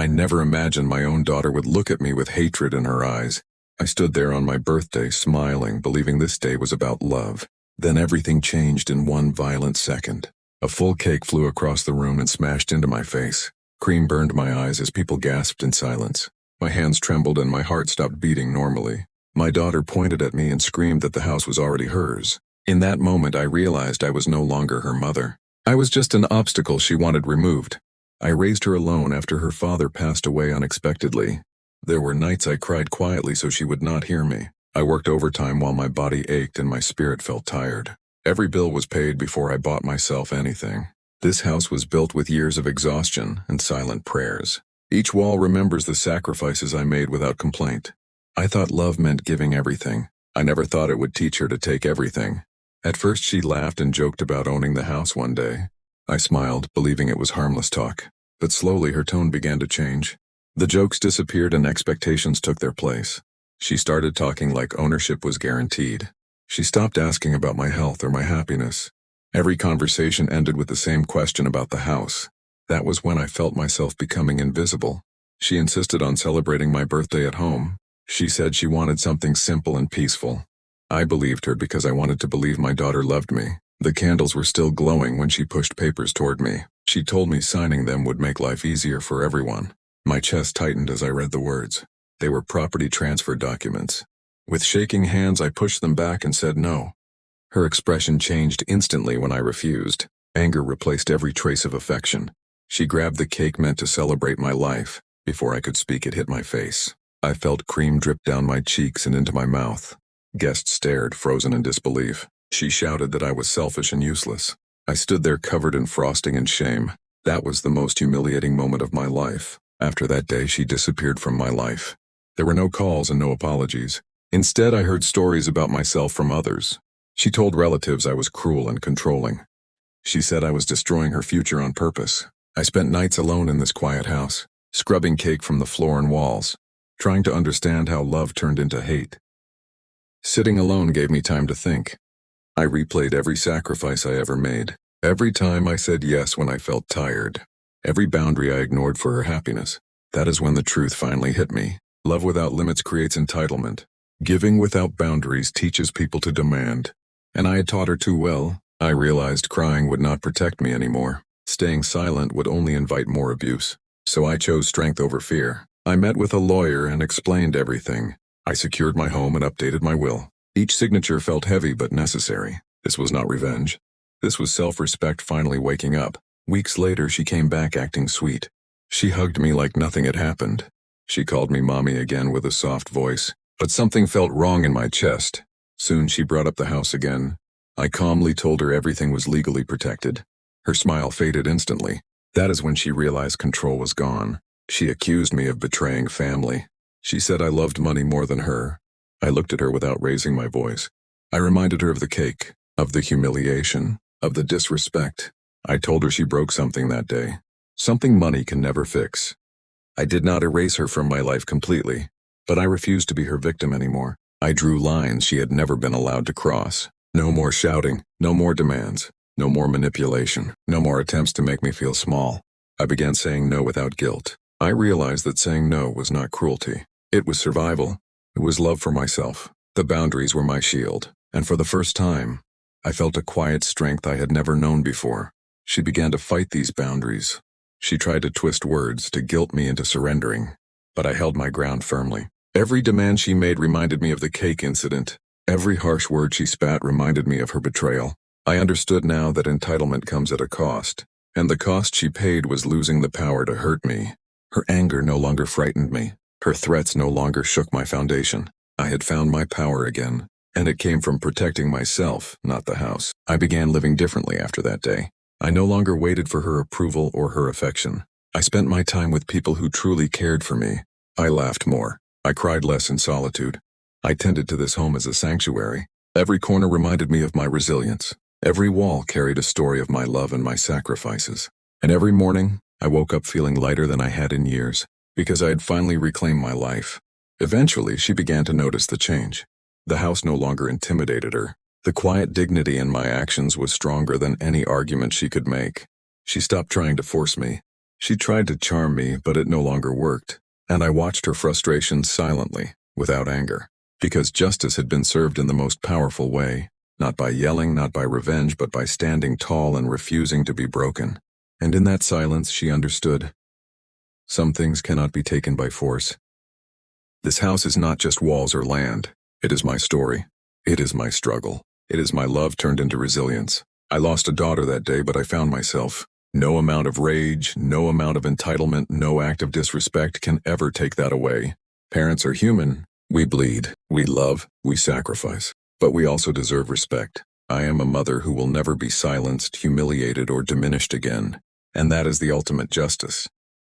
I never imagined my own daughter would look at me with hatred in her eyes. I stood there on my birthday, smiling, believing this day was about love. Then everything changed in one violent second. A full cake flew across the room and smashed into my face. Cream burned my eyes as people gasped in silence. My hands trembled and my heart stopped beating normally. My daughter pointed at me and screamed that the house was already hers. In that moment, I realized I was no longer her mother. I was just an obstacle she wanted removed. I raised her alone after her father passed away unexpectedly. There were nights I cried quietly so she would not hear me. I worked overtime while my body ached and my spirit felt tired. Every bill was paid before I bought myself anything. This house was built with years of exhaustion and silent prayers. Each wall remembers the sacrifices I made without complaint. I thought love meant giving everything. I never thought it would teach her to take everything. At first she laughed and joked about owning the house one day. I smiled, believing it was harmless talk. But slowly her tone began to change. The jokes disappeared and expectations took their place. She started talking like ownership was guaranteed. She stopped asking about my health or my happiness. Every conversation ended with the same question about the house. That was when I felt myself becoming invisible. She insisted on celebrating my birthday at home. She said she wanted something simple and peaceful. I believed her because I wanted to believe my daughter loved me. The candles were still glowing when she pushed papers toward me. She told me signing them would make life easier for everyone. My chest tightened as I read the words. They were property transfer documents. With shaking hands, I pushed them back and said no. Her expression changed instantly when I refused. Anger replaced every trace of affection. She grabbed the cake meant to celebrate my life. Before I could speak, it hit my face. I felt cream drip down my cheeks and into my mouth. Guests stared, frozen in disbelief. She shouted that I was selfish and useless. I stood there covered in frosting and shame. That was the most humiliating moment of my life. After that day, she disappeared from my life. There were no calls and no apologies. Instead, I heard stories about myself from others. She told relatives I was cruel and controlling. She said I was destroying her future on purpose. I spent nights alone in this quiet house, scrubbing cake from the floor and walls, trying to understand how love turned into hate. Sitting alone gave me time to think. I replayed every sacrifice I ever made. Every time I said yes when I felt tired. Every boundary I ignored for her happiness. That is when the truth finally hit me. Love without limits creates entitlement. Giving without boundaries teaches people to demand. And I had taught her too well. I realized crying would not protect me anymore. Staying silent would only invite more abuse. So I chose strength over fear. I met with a lawyer and explained everything. I secured my home and updated my will. Each signature felt heavy but necessary. This was not revenge. This was self-respect finally waking up. Weeks later, she came back acting sweet. She hugged me like nothing had happened. She called me mommy again with a soft voice, but something felt wrong in my chest. Soon she brought up the house again. I calmly told her everything was legally protected. Her smile faded instantly. That is when she realized control was gone. She accused me of betraying family. She said I loved money more than her. I looked at her without raising my voice. I reminded her of the cake, of the humiliation, of the disrespect. I told her she broke something that day. Something money can never fix. I did not erase her from my life completely, but I refused to be her victim anymore. I drew lines she had never been allowed to cross. No more shouting, no more demands, no more manipulation, no more attempts to make me feel small. I began saying no without guilt. I realized that saying no was not cruelty. It was survival. It was love for myself. The boundaries were my shield, and for the first time, I felt a quiet strength I had never known before. She began to fight these boundaries. She tried to twist words to guilt me into surrendering, but I held my ground firmly. Every demand she made reminded me of the cake incident. Every harsh word she spat reminded me of her betrayal. I understood now that entitlement comes at a cost, and the cost she paid was losing the power to hurt me. Her anger no longer frightened me. Her threats no longer shook my foundation. I had found my power again, and it came from protecting myself, not the house. I began living differently after that day. I no longer waited for her approval or her affection. I spent my time with people who truly cared for me. I laughed more. I cried less in solitude. I tended to this home as a sanctuary. Every corner reminded me of my resilience. Every wall carried a story of my love and my sacrifices. And every morning, I woke up feeling lighter than I had in years, because I had finally reclaimed my life. Eventually, she began to notice the change. The house no longer intimidated her. The quiet dignity in my actions was stronger than any argument she could make. She stopped trying to force me. She tried to charm me, but it no longer worked, and I watched her frustration silently, without anger, because justice had been served in the most powerful way, not by yelling, not by revenge, but by standing tall and refusing to be broken. And in that silence, she understood. Some things cannot be taken by force. This house is not just walls or land. It is my story. It is my struggle. It is my love turned into resilience. I lost a daughter that day, but I found myself. No amount of rage, no amount of entitlement, no act of disrespect can ever take that away. Parents are human. We bleed, we love, we sacrifice. But we also deserve respect. I am a mother who will never be silenced, humiliated, or diminished again. And that is the ultimate justice.